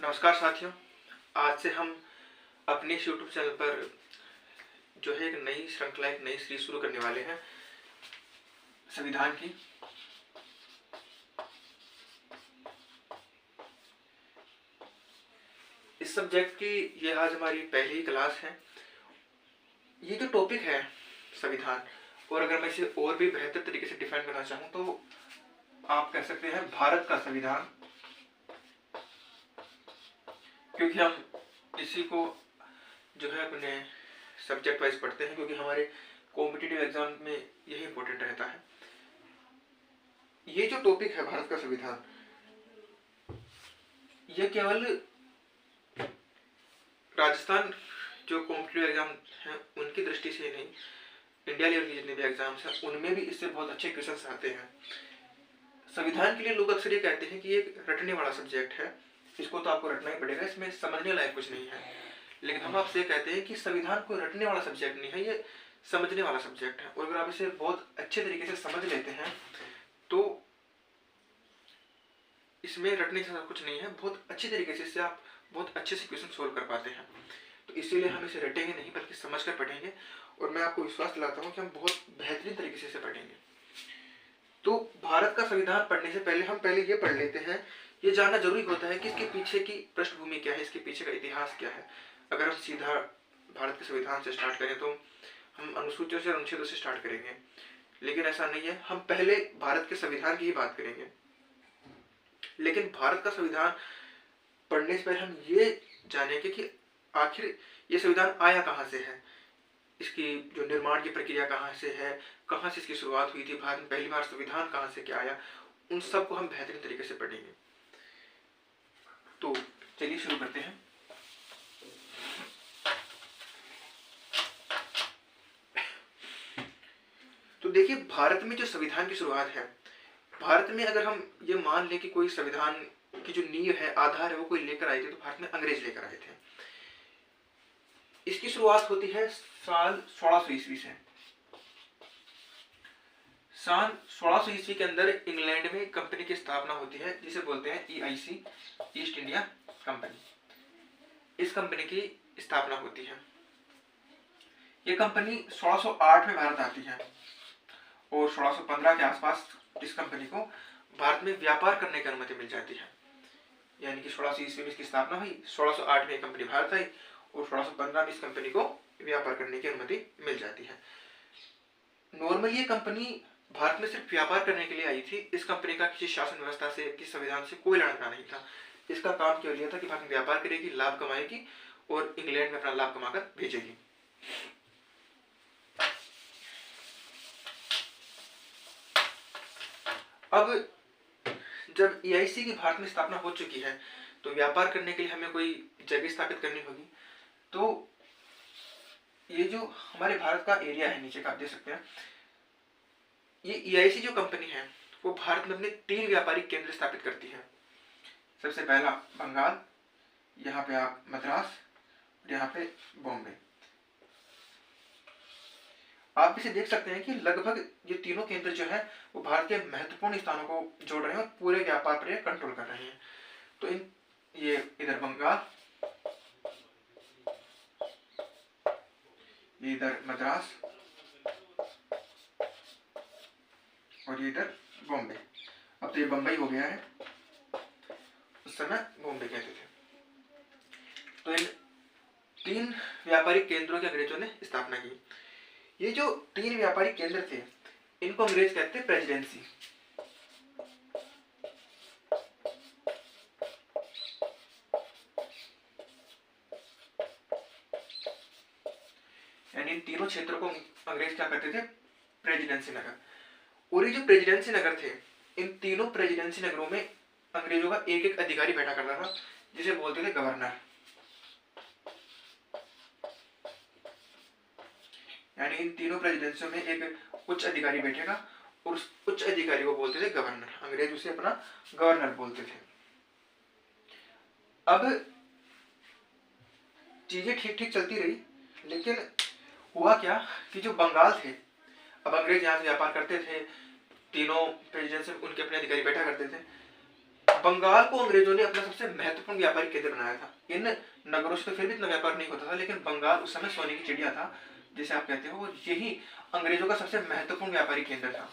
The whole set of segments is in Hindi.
नमस्कार साथियों। आज से हम अपने इस यूट्यूब चैनल पर जो है एक नई श्रृंखला, एक नई सीरीज शुरू करने वाले हैं संविधान की। इस सब्जेक्ट की ये आज हमारी पहली क्लास है। ये जो टॉपिक है संविधान, और अगर मैं इसे और भी बेहतर तरीके से डिफाइन करना चाहूँ तो आप कह सकते हैं भारत का संविधान, क्योंकि हम इसी को जो है अपने सब्जेक्ट वाइज पढ़ते हैं, क्योंकि हमारे कॉम्पिटिटिव एग्जाम में यही इंपॉर्टेंट रहता है। ये जो टॉपिक है भारत का संविधान, ये केवल राजस्थान जो कॉम्पिटिटिव एग्जाम हैं उनकी दृष्टि से नहीं, इंडिया लेवल के जितने भी एग्जाम्स हैं उनमें भी इससे बहुत अच्छे क्वेश्चन आते हैं। संविधान के लिए लोग अक्सर ये कहते हैं कि ये रटने वाला सब्जेक्ट है, इसको तो आपको रटना ही पड़ेगा, इसमें समझने लायक कुछ नहीं है। लेकिन हम आपसे कहते हैं कि संविधान कोई रटने वाला सब्जेक्ट नहीं है, ये समझने वाला सब्जेक्ट है। और अगर आप इसे बहुत अच्छे तरीके से समझ लेते हैं तो इसमें रटने से कुछ नहीं है, बहुत अच्छी तरीके से इससे आप बहुत अच्छे से क्वेश्चन सोल्व कर पाते हैं। तो इसीलिए हम इसे रटेंगे नहीं बल्कि समझ कर पढ़ेंगे, और मैं आपको विश्वास दिलाता हूँ कि हम बहुत बेहतरीन तरीके से इसे पढ़ेंगे। तो भारत का संविधान पढ़ने से पहले हम ये पढ़ लेते हैं, ये जानना जरूरी होता है कि इसके पीछे की पृष्ठभूमि क्या है, इसके पीछे का इतिहास क्या है। अगर हम सीधा भारत के संविधान से स्टार्ट करें तो हम अनुसूचियों से, अनुच्छेदों से स्टार्ट करेंगे, लेकिन ऐसा नहीं है। हम पहले भारत के संविधान की ही बात करेंगे। लेकिन भारत का संविधान पढ़ने से पहले हम ये जानेंगे कि आखिर ये संविधान आया कहाँ से है, इसकी जो निर्माण की प्रक्रिया कहाँ से है, कहाँ से इसकी शुरुआत हुई थी, भारत में पहली बार संविधान कहाँ से क्या आया, उन सब को हम बेहतरीन तरीके से पढ़ेंगे। तो चलिए शुरू करते हैं। तो देखिए, भारत में जो संविधान की शुरुआत है, भारत में अगर हम ये मान लें कि कोई संविधान की जो नींव है, आधार है, वो कोई लेकर आए थे, तो भारत में अंग्रेज लेकर आए थे। इसकी शुरुआत होती है साल 1600 ईस्वी से। सन 1600 ईस्वी के अंदर इंग्लैंड में कंपनी की स्थापना होती है जिसे बोलते हैं EIC, ईस्ट इंडिया कंपनी। इस कंपनी की स्थापना होती है। ये कंपनी 1608 में भारत आती है और 1615 के आसपास इस कंपनी को भारत में व्यापार करने की अनुमति मिल जाती है। यानी कि 1600 ईस्वी में इसकी स्थापना हुई, 1608 में कंपनी भारत आई और 1615 में इस कंपनी को व्यापार करने की अनुमति मिल जाती है। नॉर्मली ये कंपनी भारत में सिर्फ व्यापार करने के लिए आई थी। इस कंपनी का किसी शासन व्यवस्था से, किसी संविधान से कोई लेना नहीं था। इसका काम केवल यह था कि भारत में व्यापार करेगी, लाभ कमाएगी और इंग्लैंड में अपना लाभ कमाकर भेजेगी। अब जब EIC की भारत में स्थापना हो चुकी है तो व्यापार करने के लिए हमें कोई जगह स्थापित करनी होगी। तो ये जो हमारे भारत का एरिया है, नीचे का आप देख सकते हैं, ये EIC जो कंपनी है वो भारत में अपने 3 व्यापारिक केंद्र स्थापित करती है। सबसे पहला बंगाल, यहाँ पे आप मद्रास, और यहाँ पे बॉम्बे। आप इसे देख सकते हैं कि लगभग ये तीनों केंद्र जो है वो भारत के महत्वपूर्ण स्थानों को जोड़ रहे हैं और पूरे व्यापार पर कंट्रोल कर रहे हैं। तो ये इधर बंगाल, ये इधर मद्रास और ये इधर बॉम्बे। अब तो ये बंबई हो गया है, उस समय बॉम्बे कहते थे। तो इन 3 व्यापारिक केंद्रों के अंग्रेजों ने स्थापना की। ये जो 3 व्यापारिक केंद्र थे इनको अंग्रेज कहते हैं प्रेसिडेंसी। यानी इन तीनों क्षेत्रों को अंग्रेज क्या करते थे, प्रेसिडेंसी नगर। और ये जो प्रेसिडेंसी नगर थे, इन तीनों प्रेसिडेंसी नगरों में अंग्रेजों का एक एक अधिकारी बैठा करता था जिसे बोलते थे गवर्नर। यानी इन तीनों प्रेसिडेंसियों में एक उच्च अधिकारी बैठेगा और उस उच्च अधिकारी को बोलते थे गवर्नर। अंग्रेज उसे अपना गवर्नर बोलते थे। अब चीजें ठीक ठीक चलती रही, लेकिन हुआ क्या कि जो बंगाल थे, अब अंग्रेज यहाँ से व्यापार करते थे, तीनों प्रेसिडेंसी उनके अपने अधिकारी बैठा करते थे। बंगाल को अंग्रेजों ने अपना सबसे महत्वपूर्ण व्यापारिक केंद्र बनाया था। इन नगरों से तो फिर भी इतना व्यापार नहीं होता था, लेकिन बंगाल उस समय सोने की चिड़िया था जिसे आप कहते हो, और यही अंग्रेजों का सबसे महत्वपूर्ण व्यापारिक केंद्र था।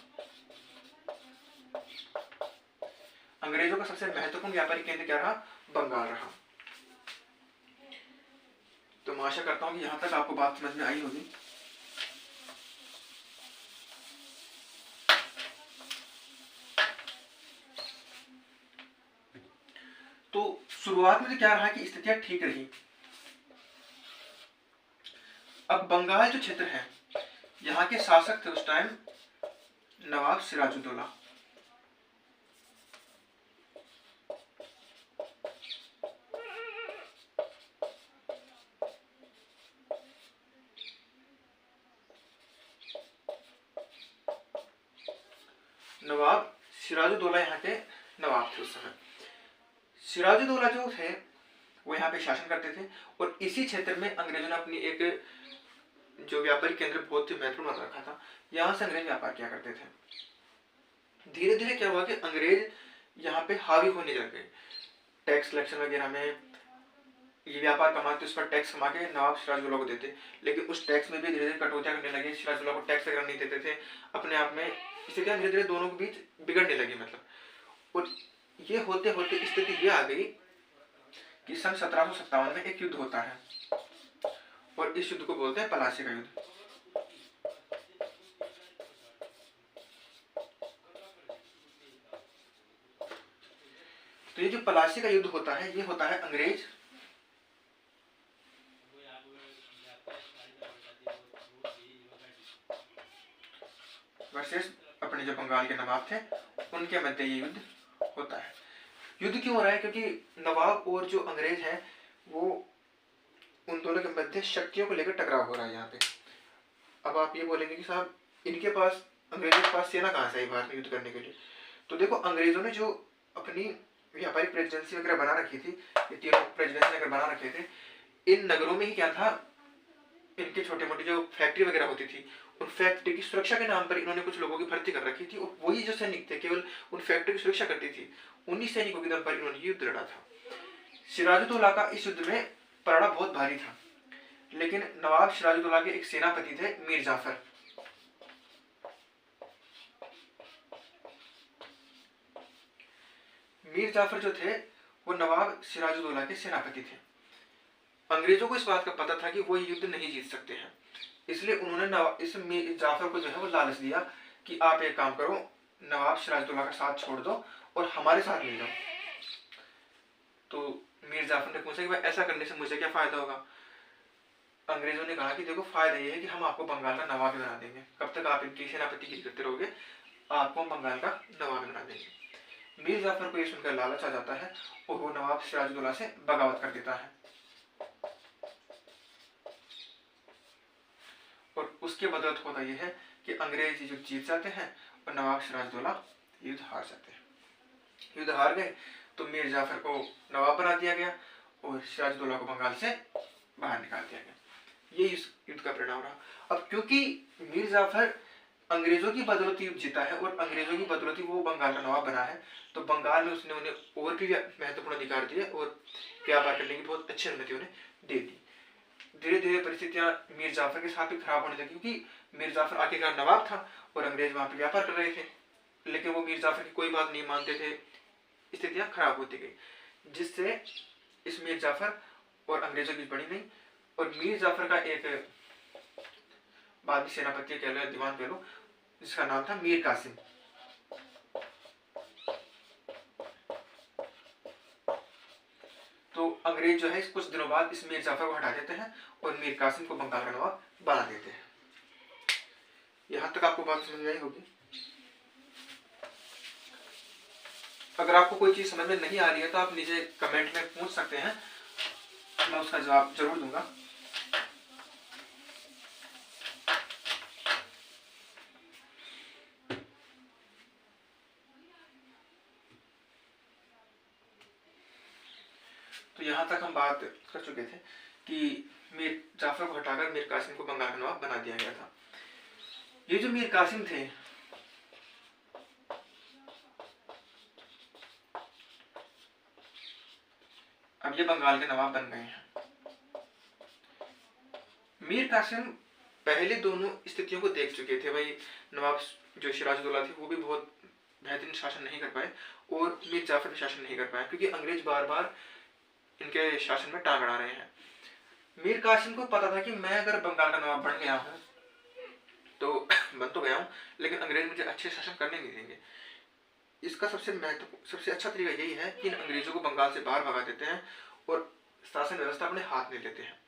अंग्रेजों का सबसे महत्वपूर्ण व्यापारिक केंद्र क्या रहा? बंगाल रहा। तो मैं आशा करता हूं कि यहां तक आपको बात समझ में आई होगी। तो शुरुआत में तो क्या रहा कि स्थितियां ठीक रही। अब बंगाल जो क्षेत्र है, यहाँ के शासक थे उस टाइम नवाब सिराजुद्दौला। नवाब सिराजुद्दौला यहाँ के नवाब थे उस समय। सिराजुद्दौला जो थे वो यहाँ पे शासन करते थे, और इसी क्षेत्र में अंग्रेजों ने अपनी एक जो व्यापारिक केंद्र बहुत ही महत्वपूर्ण रखा था। यहाँ से अंग्रेज व्यापार किया करते थे। धीरे धीरे क्या हुआ कि अंग्रेज यहाँ पे हावी होने लग गए। टैक्स कलेक्शन वगैरह में ये व्यापार कमाते, उस पर टैक्स कमा के नवाब सिराजुद्दौला को देते, लेकिन उस टैक्स में भी धीरे धीरे कटौतियां करने लगे। सिराजुद्दौला को टैक्स वगैरह नहीं देते थे अपने आप में। इससे क्या धीरे धीरे दोनों के बीच बिगड़ने लगी मतलब। और ये होते होते स्थिति ये आ गई कि सन 1757 में एक युद्ध होता है, और इस युद्ध को बोलते हैं पलासी का युद्ध। तो ये जो पलासी का युद्ध होता है, ये होता है अंग्रेज वर्सेस अपने जो बंगाल के नवाब थे उनके मध्य ये युद्ध होता है। युद्ध क्यों हो रहा है? क्योंकि नवाब और जो अंग्रेज हैं वो उन दोनों के मध्य शक्तियों को लेकर टकराव हो रहा है यहाँ पे। अब आप ये बोलेंगे कि साहब इनके पास, अंग्रेजों के पास सेना कहाँ से आई भारत में युद्ध करने के लिए? तो देखो, अंग्रेजों ने जो अपनी व्यापारिक प्रेसिडेंसी वगैरह बना रखी थी, ये तीनों प्रेसिडेंसी वगैरह बना रखे थे, इन नगरों में ही क्या था, इनके छोटे मोटे जो फैक्ट्री वगैरह होती थी, उन फैक्ट्री की सुरक्षा के नाम पर इन्होंने कुछ लोगों की भर्ती कर रखी थी, और वही जो सैनिक थे केवल उन फैक्ट्री की सुरक्षा करती थी, उन्हीं सैनिकों के दम पर इन्होंने युद्ध लड़ा था। सिराजुद्दौला का इस युद्ध में पलड़ा बहुत भारी था, लेकिन नवाब सिराजुद्दौला के एक सेनापति थे मीर जाफर। मीर जाफर जो थे वो नवाब सिराजुद्दौला के सेनापति थे। अंग्रेजों को इस बात का पता था कि वो युद्ध नहीं जीत सकते हैं, इसलिए उन्होंने इस मीर जाफर को जो है वो लालच दिया कि आप एक काम करो, नवाब सिराजुद्दौला का साथ छोड़ दो और हमारे साथ मिल जाओ। तो मीर जाफर ने पूछा कि भाई ऐसा करने से मुझे क्या फायदा होगा? अंग्रेजों ने कहा कि देखो, फायदा ये है कि हम आपको बंगाल का नवाब बना देंगे। कब तक आप इनकी सेनापतिगिरी करते रहोगे, आपको बंगाल का नवाब बना देंगे। मीर जाफर को ये सुनकर लालच आ जाता है और वो नवाब सिराजुद्दौला से बगावत कर देता है, और उसके बदौलत होता यह है कि अंग्रेज युद्ध जीत जाते हैं और नवाब सिराजुद्दौला युद्ध हार जाते हैं। युद्ध हार गए तो मीर जाफर को नवाब बना दिया गया और सिराजुद्दौला को बंगाल से बाहर निकाल दिया गया। ये इस युद्ध का परिणाम रहा। अब क्योंकि मीर जाफर अंग्रेजों की बदौलत युद्ध जीता है और अंग्रेजों की बदौलत वो बंगाल का नवाब बना है, तो बंगाल में उसने उन्हें और भी महत्वपूर्ण अधिकार दिए और व्यापार करने की बहुत अच्छी अनुमति उन्हें दे दी। धीरे धीरे परिस्थितियां मीर जाफर के साथ भी खराब होने लगी, क्योंकि मीर जाफर आखिरकार नवाब था और अंग्रेज वहां पे व्यापार कर रहे थे, लेकिन वो मीर जाफर की कोई बात नहीं मानते थे। स्थितियां खराब होती गई, जिससे इस मीर जाफर और अंग्रेजों की बनी नहीं। और मीर जाफर का एक बाद में सेनापति कह लो, दीवान कह लो, जिसका नाम था मीर कासिम। तो अंग्रेज जो है कुछ दिनों बाद इस मीर जाफर को हटा देते हैं और मीर कासिम को बंगाल का नवाब बना देते हैं। यहां तक आपको बात समझ में आई होगी। अगर आपको कोई चीज समझ में नहीं आ रही है तो आप नीचे कमेंट में पूछ सकते हैं, मैं उसका जवाब जरूर दूंगा। तो यहां तक हम बात कर चुके थे कि मीर जाफर को हटाकर मीर कासिम को बंगाल का नवाब बना दिया गया था। ये जो मीर कासिम थे ये बंगाल के नवाब बन गए हैं। मीर कासिम पहले दोनों स्थितियों को देख चुके थे। भाई नवाब जो सिराजुद्दौला थे वो भी बहुत बेहतरीन शासन नहीं कर पाए और मीर जाफर भी शासन नहीं कर पाए क्योंकि अंग्रेज बार बार इनके शासन में टांग अड़ा रहे हैं। मीर कासिम को पता था कि मैं अगर बंगाल का नवाब बन गया हूँ तो बन तो गया हूँ, लेकिन अंग्रेज मुझे अच्छे शासन करने नहीं देंगे। इसका सबसे अच्छा तरीका यही है कि इन अंग्रेजों को बंगाल से बाहर भगा देते हैं और शासन व्यवस्था अपने हाथ में लेते हैं।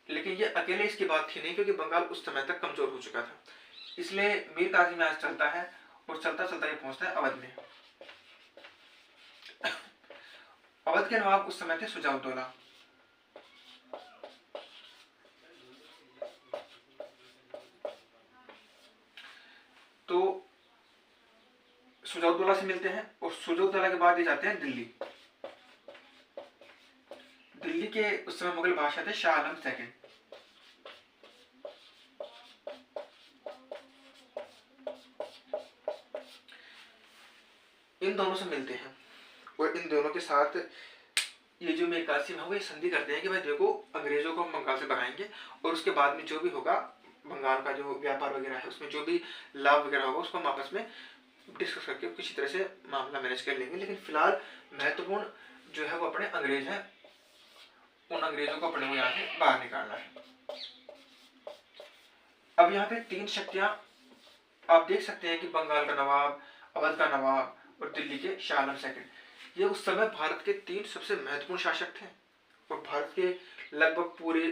लेकिन ये अकेले इसकी बात थी नहीं, क्योंकि बंगाल उस समय तक कमजोर हो चुका था। इसलिए मीर कासिम आज चलता है और चलता चलता ये पहुंचता है अवध में। अवध के नवाब उस समय थे शुजाउद्दौला। तो शुजाउद्दौला से मिलते हैं और शुजाउद्दौला के बाद ये जाते हैं दिल्ली। दिल्ली के उस समय मुगल बादशाह थे शाह आलम सेकंड। इन दोनों से मिलते हैं और इन दोनों के साथ ये जो मीर कासिम है वो ये संधि करते हैं कि भाई देखो अंग्रेजों को हम बंगाल से भगाएंगे और उसके बाद में जो भी होगा बंगाल का जो व्यापार वगैरह है उसमें जो भी लाभ वगैरह होगा उसको हम आपस में डिस्कस करके किसी तरह से मामला मैनेज कर लेंगे। लेकिन फिलहाल महत्वपूर्ण जो है वो अपने अंग्रेज हैं, उन अंग्रेजों को अपने को यहाँ से बाहर निकालना है। अब यहाँ पे तीन शक्तियां आप देख सकते हैं कि बंगाल का नवाब, अवध का नवाब और दिल्ली के शाह आलम सेकंड, ये उस समय भारत के तीन सबसे महत्वपूर्ण शासक थे और भारत के लगभग पूरे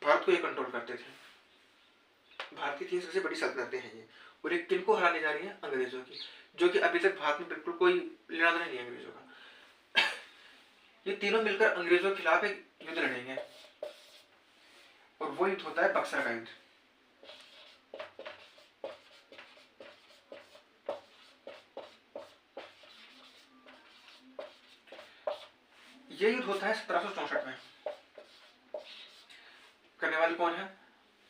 भारत को ये कंट्रोल करते थे। भारत की तीन सबसे बड़ी सल्तनतें हैं ये, और ये किनको हराने जा रही हैं? अंग्रेजों की, जो कि अभी तक भारत में बिल्कुल कोई लेना देना नहीं है अंग्रेजों का। ये तीनों मिलकर अंग्रेजों के खिलाफ एक युद्ध लड़ेंगे और वो युद्ध होता है बक्सर का युद्ध। ये युद्ध होता है 1764 में। करने वाले कौन है?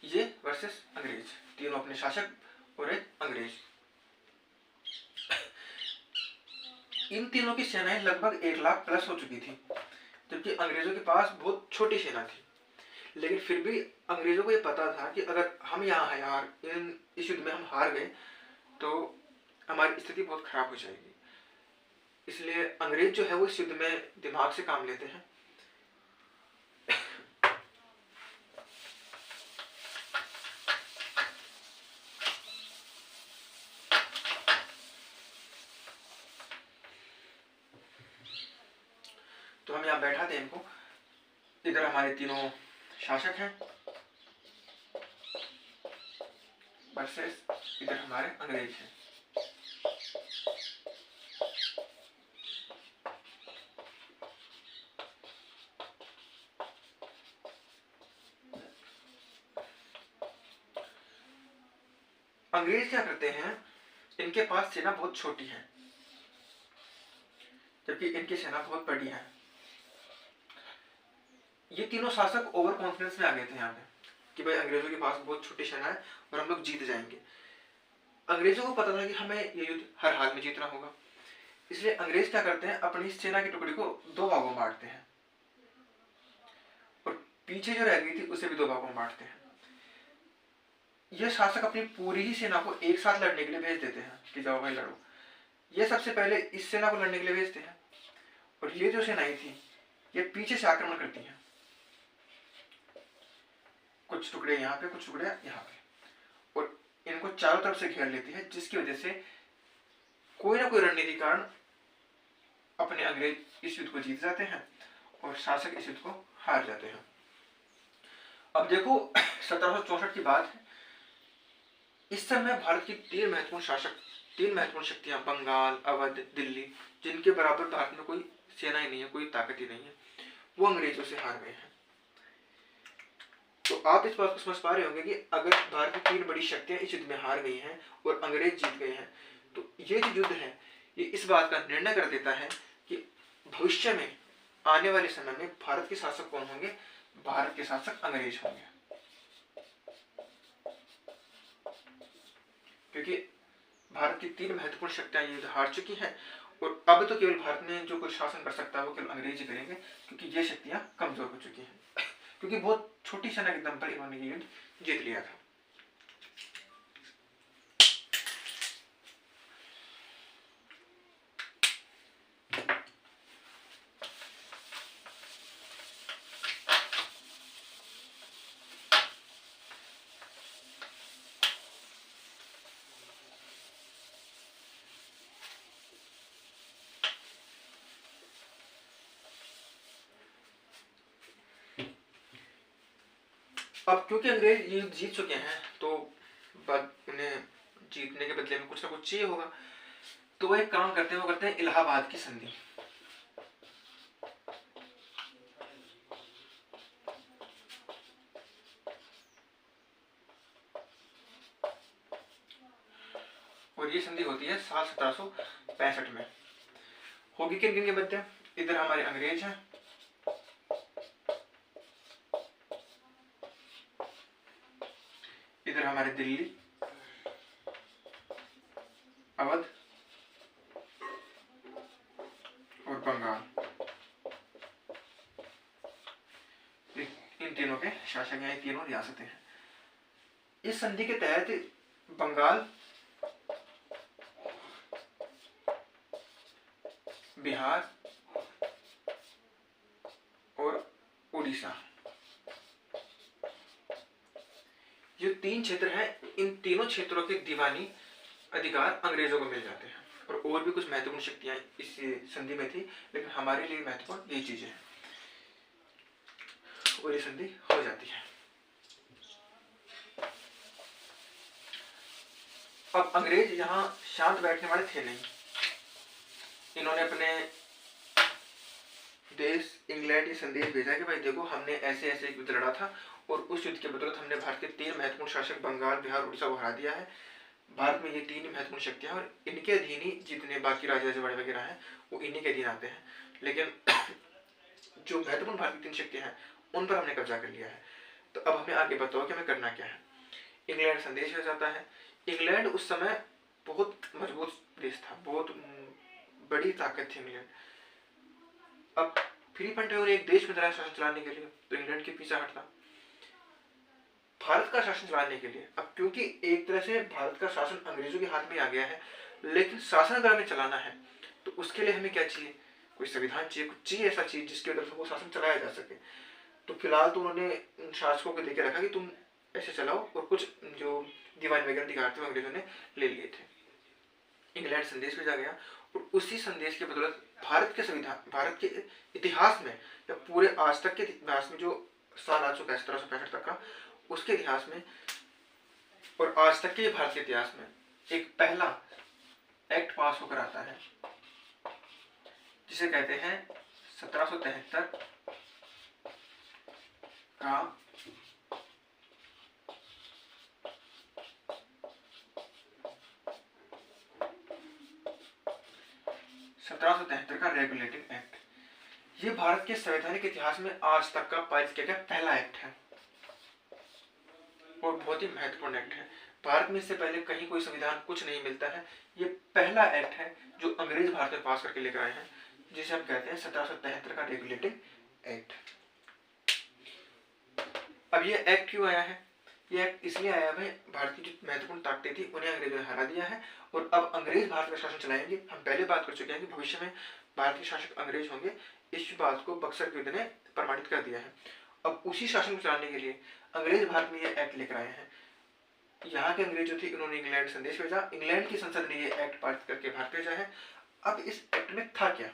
ये वर्सेस अंग्रेज, तीनों अपने शासक और एक अंग्रेज। इन तीनों की सेनाएं लगभग 1 लाख प्लस हो चुकी थी, जबकि अंग्रेजों के पास बहुत छोटी सेना थी। लेकिन फिर भी अंग्रेजों को ये पता था कि अगर हम यहाँ इस युद्ध में हम हार गए तो हमारी स्थिति बहुत खराब हो जाएगी। इसलिए अंग्रेज जो है वो इस युद्ध में दिमाग से काम लेते हैं। तो हम यहाँ बैठा थे इनको, इधर हमारे तीनों शासक हैं वर्सेस इधर हमारे अंग्रेज हैं। अंग्रेज क्या करते हैं, इनके पास सेना बहुत छोटी है जबकि इनकी सेना बहुत बड़ी है। ये तीनों शासक ओवर कॉन्फिडेंस में आ गए थे यहाँ पे कि भाई अंग्रेजों के पास बहुत छोटी सेना है और हम लोग जीत जाएंगे। अंग्रेजों को पता था कि हमें ये युद्ध हर हाल में जीतना होगा, इसलिए अंग्रेज क्या करते हैं, अपनी सेना की टुकड़ी को 2 भागों में बांटते हैं और पीछे जो रह गई थी उसे भी 2 भागों में बांटते हैं। ये शासक अपनी पूरी ही सेना को एक साथ लड़ने के लिए भेज देते हैं कि जाओ भाई लड़ो। ये सबसे पहले इस सेना को लड़ने के लिए भेजते हैं और ये जो सेनाएं थी ये पीछे से आक्रमण करती हैं, कुछ टुकड़े यहाँ पे कुछ टुकड़े यहाँ पे, और इनको चारों तरफ से घेर लेती है, जिसकी वजह से कोई ना कोई रणनीति कारण अपने अंग्रेज इस युद्ध को जीत जाते हैं और शासक इस युद्ध को हार जाते हैं। अब देखो 1764 की बात है। इस समय भारत की 3 महत्वपूर्ण शक्तियां बंगाल, अवध, दिल्ली, जिनके बराबर भारत में कोई सेना ही नहीं है, कोई ताकत ही नहीं है, वो अंग्रेजों से हार गए हैं। तो आप इस बात को समझ पा रहे होंगे कि अगर भारत की 3 बड़ी शक्तियां इस युद्ध में हार गई हैं और अंग्रेज जीत गए हैं, तो ये जो युद्ध है ये इस बात का निर्णय कर देता है कि भविष्य में आने वाले समय में भारत के शासक कौन होंगे? भारत के शासक अंग्रेज होंगे, क्योंकि भारत की 3 महत्वपूर्ण शक्तियां युद्ध हार चुकी हैं और अब तो केवल भारत में जो कुछ शासन कर सकता है वो केवल अंग्रेज ही करेंगे, क्योंकि ये शक्तियां कमजोर हो चुकी हैं, क्योंकि बहुत छोटी सेना के दम पर इन्होंने ये युद्ध जीत लिया था। अब क्योंकि अंग्रेज ये युद्ध जीत चुके हैं तो उन्हें जीतने के बदले में कुछ ना कुछ चाहिए होगा, तो वो एक काम करते हैं, वो करते हैं इलाहाबाद की संधि। और ये संधि होती है साल 1765 में। होगी किन किन के मध्य? इधर हमारे अंग्रेज हैं, इधर हमारे दिल्ली, अवध और बंगाल, इन तीनों के शासक हैं, तीनों रियासतें हैं। इस संधि के तहत बंगाल, बिहार और उड़ीसा, जो 3 क्षेत्र हैं, इन तीनों क्षेत्रों के दीवानी अधिकार अंग्रेजों को मिल जाते हैं। और भी कुछ महत्वपूर्ण शक्तियां इस संधि में थी, लेकिन हमारे लिए महत्वपूर्ण यही चीजें हैं, और ये संधि हो जाती है। अब अंग्रेज यहाँ शांत बैठने वाले थे नहीं, इन्होंने अपने देश इंग्लैंड ये संदेश भेजा कि भाई देखो, हमने ऐसे ऐसे एक युद्ध लड़ा था और उस युद्ध के बदौलत हमने भारत के 3 महत्वपूर्ण शासक बंगाल, बिहार, उड़ीसा को हरा दिया है। भारत में ये 3 ही महत्वपूर्ण शक्तियां और इनके अधीन ही जितने बाकी राज्य रजवाड़े वगैरह हैं वो इन्हीं के अधीन आते हैं। लेकिन जो महत्वपूर्ण भारत की 3 शक्तियां हैं उन पर हमने कब्जा कर लिया है, तो अब हमें आगे बताओ कि हमें करना क्या है। इंग्लैंड संदेश भेज जाता है। इंग्लैंड उस समय बहुत मजबूत देश था, बहुत बड़ी ताकत थी इंग्लैंड। अब फ्री पंटे और एक देश में तरह शासन चलाने के लिए तो इंग्लैंड के पीछे हटता भारत का शासन चलाने के लिए। अब क्योंकि एक तरह से भारत का शासन अंग्रेजों के हाथ में आ गया है, लेकिन शासन अगर हमें चलाना है तो उसके लिए हमें क्या चाहिए? कोई संविधान चाहिए, कुछ चाहिए ऐसा चीज जिसके वजह से वो शासन चलाया जा सके। तो फिलहाल तो उन्होंने उन शासकों को देके रखा कि तुम ऐसे चलाओ, और कुछ जो दीवान वगैरह अधिकार थे अंग्रेजों ने ले लिए थे। इंग्लैंड संदेश भेजा गया और उसी संदेश के बदौलत भारत के संविधान, भारत के इतिहास में या पूरे आज तक के इतिहास में जो साल आ चुका है 1765 तक का, उसके इतिहास में और आज तक के भारत के इतिहास में एक पहला एक्ट पास होकर आता है जिसे कहते हैं 1773 का का रेगुलेटिंग एक्ट। ये भारत के संवैधानिक इतिहास में आज तक का पारित किया गया पहला एक्ट है और बहुत ही महत्वपूर्ण एक्ट है। भारत में इससे पहले कहीं कोई संविधान कुछ नहीं मिलता है। ये पहला एक्ट है जो अंग्रेज भारत में पास करके लेकर आए हैं, जिसे हम कहते हैं 1773 का रेगुलेटिंग एक्ट। अब ये एक्ट क्यों आया है? ये एक्ट इसलिए आया है, भारत की जो महत्वपूर्ण ताकतें थी उन्हें अंग्रेजों ने हरा दिया है और अब अंग्रेज भारत का शासन चलाएंगे। हम पहले बात कर चुके हैं कि भविष्य में भारत के शासक अंग्रेज होंगे। इस बात को बक्सर के युद्ध ने प्रमाणित कर दिया है। अब उसी शासन को चलाने के लिए अंग्रेज भारत में ये एक्ट लेकर आए हैं। यहाँ के अंग्रेज जो थे उन्होंने इंग्लैंड संदेश भेजा, इंग्लैंड की संसद ने ये एक्ट पारित करके भारत भेजा है। अब इस एक्ट में था क्या?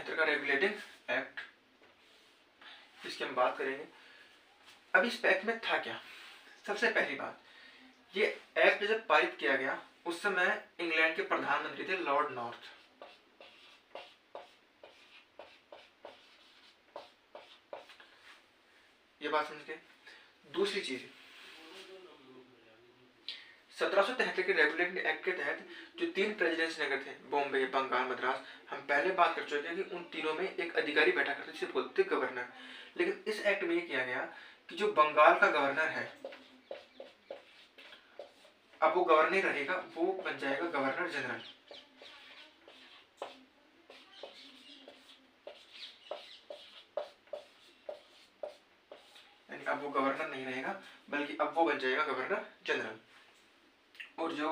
का रेगुलेटिंग एक्ट, इसकी हम बात करेंगे। अब इस एक्ट में था क्या? सबसे पहली बात, ये एक्ट जब पारित किया गया उस समय इंग्लैंड के प्रधानमंत्री थे लॉर्ड नॉर्थ। ये बात समझ गए। दूसरी चीज, 1773 के रेगुलेटिंग एक्ट के तहत जो 3 प्रेसिडेंसी नगर थे, बॉम्बे, बंगाल, मद्रास, हम पहले बात कर चुके हैं कि उन तीनों में एक अधिकारी बैठा करते जिसे बोलते गवर्नर। लेकिन इस एक्ट में ये किया गया कि जो बंगाल का गवर्नर है, अब वो गवर्नर नहीं रहेगा, वो बन जाएगा गवर्नर जनरल। यानी अब वो गवर्नर नहीं रहेगा, बल्कि अब वो बन जाएगा गवर्नर जनरल। और जो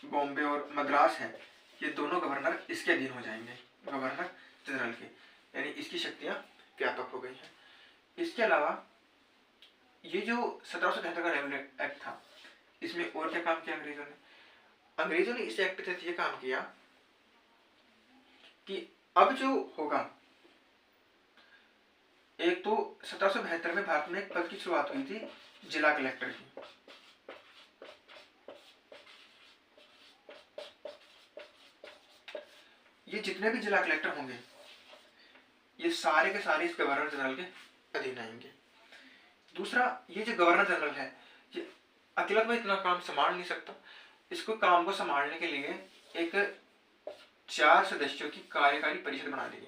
बॉम्बे और मद्रास है, ये दोनों गवर्नर इसके अधीन हो जाएंगे, गवर्नर जनरल के। यानी इसकी शक्तियां व्यापक हो गई हैं। इसके अलावा ये जो 1773 का रेगुलेट एक्ट था, इसमें और क्या काम किया अंग्रेजों ने? अंग्रेजों ने इस एक्ट के तहत ये काम किया कि अब जो होगा, एक तो 1772 में भारत में एक पद की शुरुआत हुई थी, जिला कलेक्टर की। ये जितने भी जिला कलेक्टर होंगे, ये सारे के सारे इस गवर्नर जनरल के अधीन आएंगे। दूसरा, ये जो गवर्नर जनरल है, ये अकेला तो इतना काम संभाल नहीं सकता। इसको काम को संभालने के लिए एक 4 सदस्यों की कार्यकारी परिषद बना देगी।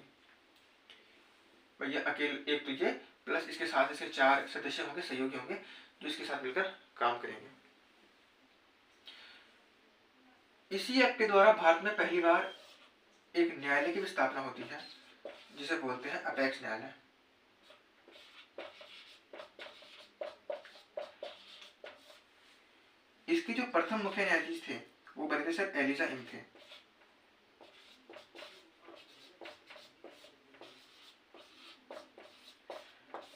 भैया अकेले एक तुझे प्लस इसके साथ इसके 4 सदस्य होंगे, सहयोगी होंगे, जो इसके साथ मिलकर काम करेंगे। इसी एक्ट के द्वारा भारत में पहली बार एक न्यायालय की भी स्थापना होती है, जिसे बोलते हैं अपेक्स न्यायालय। इसकी जो प्रथम मुख्य न्यायाधीश थे, वो बने थे सर एलिजा इम थे।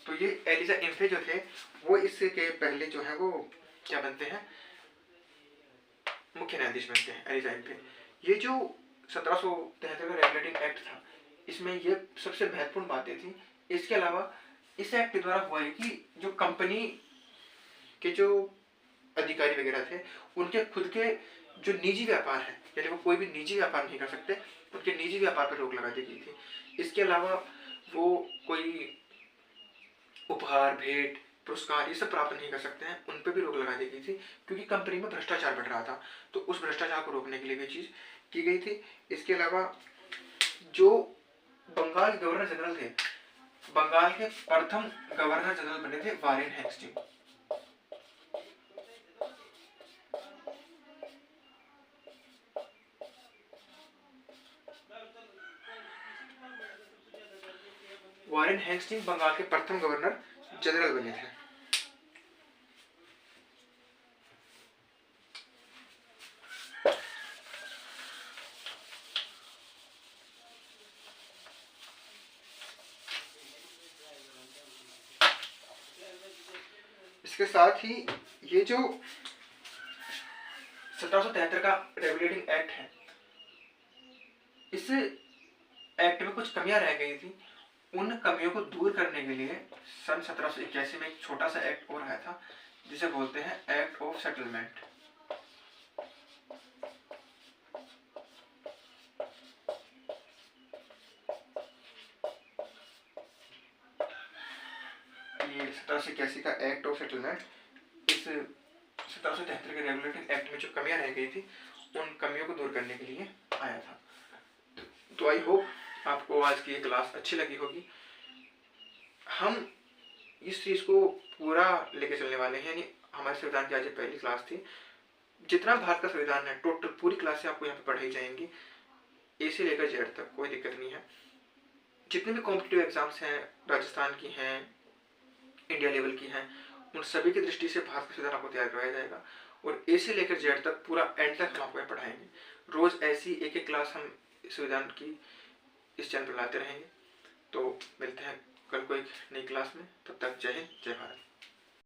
तो ये एलिजा इम्फे जो थे, वो इसके पहले जो है वो क्या बनते हैं, मुख्य न्यायाधीश बनते हैं, एलिजा इम्फे। ये जो 1773 का रेगुलेटिंग एक्ट था, इसमें ये सबसे महत्वपूर्ण बातें थी। इसके अलावा इस एक्ट के द्वारा हुआ है कि जो कंपनी के जो अधिकारी वगैरह थे, उनके खुद के जो निजी व्यापार है, यानी वो कोई भी निजी व्यापार नहीं कर सकते, उनके निजी व्यापार पर रोक लगा दी गई थी। इसके अलावा वो कोई उपहार, भेंट, पुरस्कार ये सब प्राप्त नहीं कर सकते हैं, उन पर भी रोक लगा दी गई थी, क्योंकि कंपनी में भ्रष्टाचार बढ़ रहा था। तो उस भ्रष्टाचार को रोकने के लिए भी चीज की गई थी। इसके अलावा जो बंगाल गवर्नर जनरल थे, बंगाल के प्रथम गवर्नर जनरल बने थे Warren Hasting. Warren Hasting Bengal के प्रथम गवर्नर जनरल बने थे। इसके साथ ही ये जो 1773 का रेगुलेटिंग एक्ट है, इस एक्ट में कुछ कमियां रह गई थी। उन कमियों को दूर करने के लिए सन 1781 में एक छोटा सा एक्ट और आया था, जिसे बोलते हैं एक्ट ऑफ सेटलमेंट। ये 1781 का एक्ट ऑफ सेटलमेंट इस 1773 के रेगुलेटिंग एक्ट में जो कमियां रह गई थी, उन कमियों को दूर करने के लिए आया था। तो आई होप आपको आज की ये क्लास अच्छी लगी होगी। हम इस चीज को पूरा लेके चलने वाले हैं, यानी हमारे संविधान की आज पहली क्लास थी। जितना भारत का संविधान है, टोटल पूरी क्लासें आपको यहाँ पे पढ़ाई जाएंगी, ए से लेकर जेड तक, कोई दिक्कत नहीं है। जितने भी कॉम्पिटिटिव एग्जाम्स हैं, राजस्थान की हैं, इंडिया लेवल की हैं, उन सभी की दृष्टि से भारत का संविधान आपको तैयार कराया जाएगा। और ए से लेकर जेड तक पूरा एंड तक हम आपको यहाँ पढ़ाएंगे। रोज ऐसी एक क्लास हम संविधान की इस चैनल पर लाते रहेंगे। तो मिलते हैं कल को एक नई क्लास में। तब तक जय हिंद, जय भारत।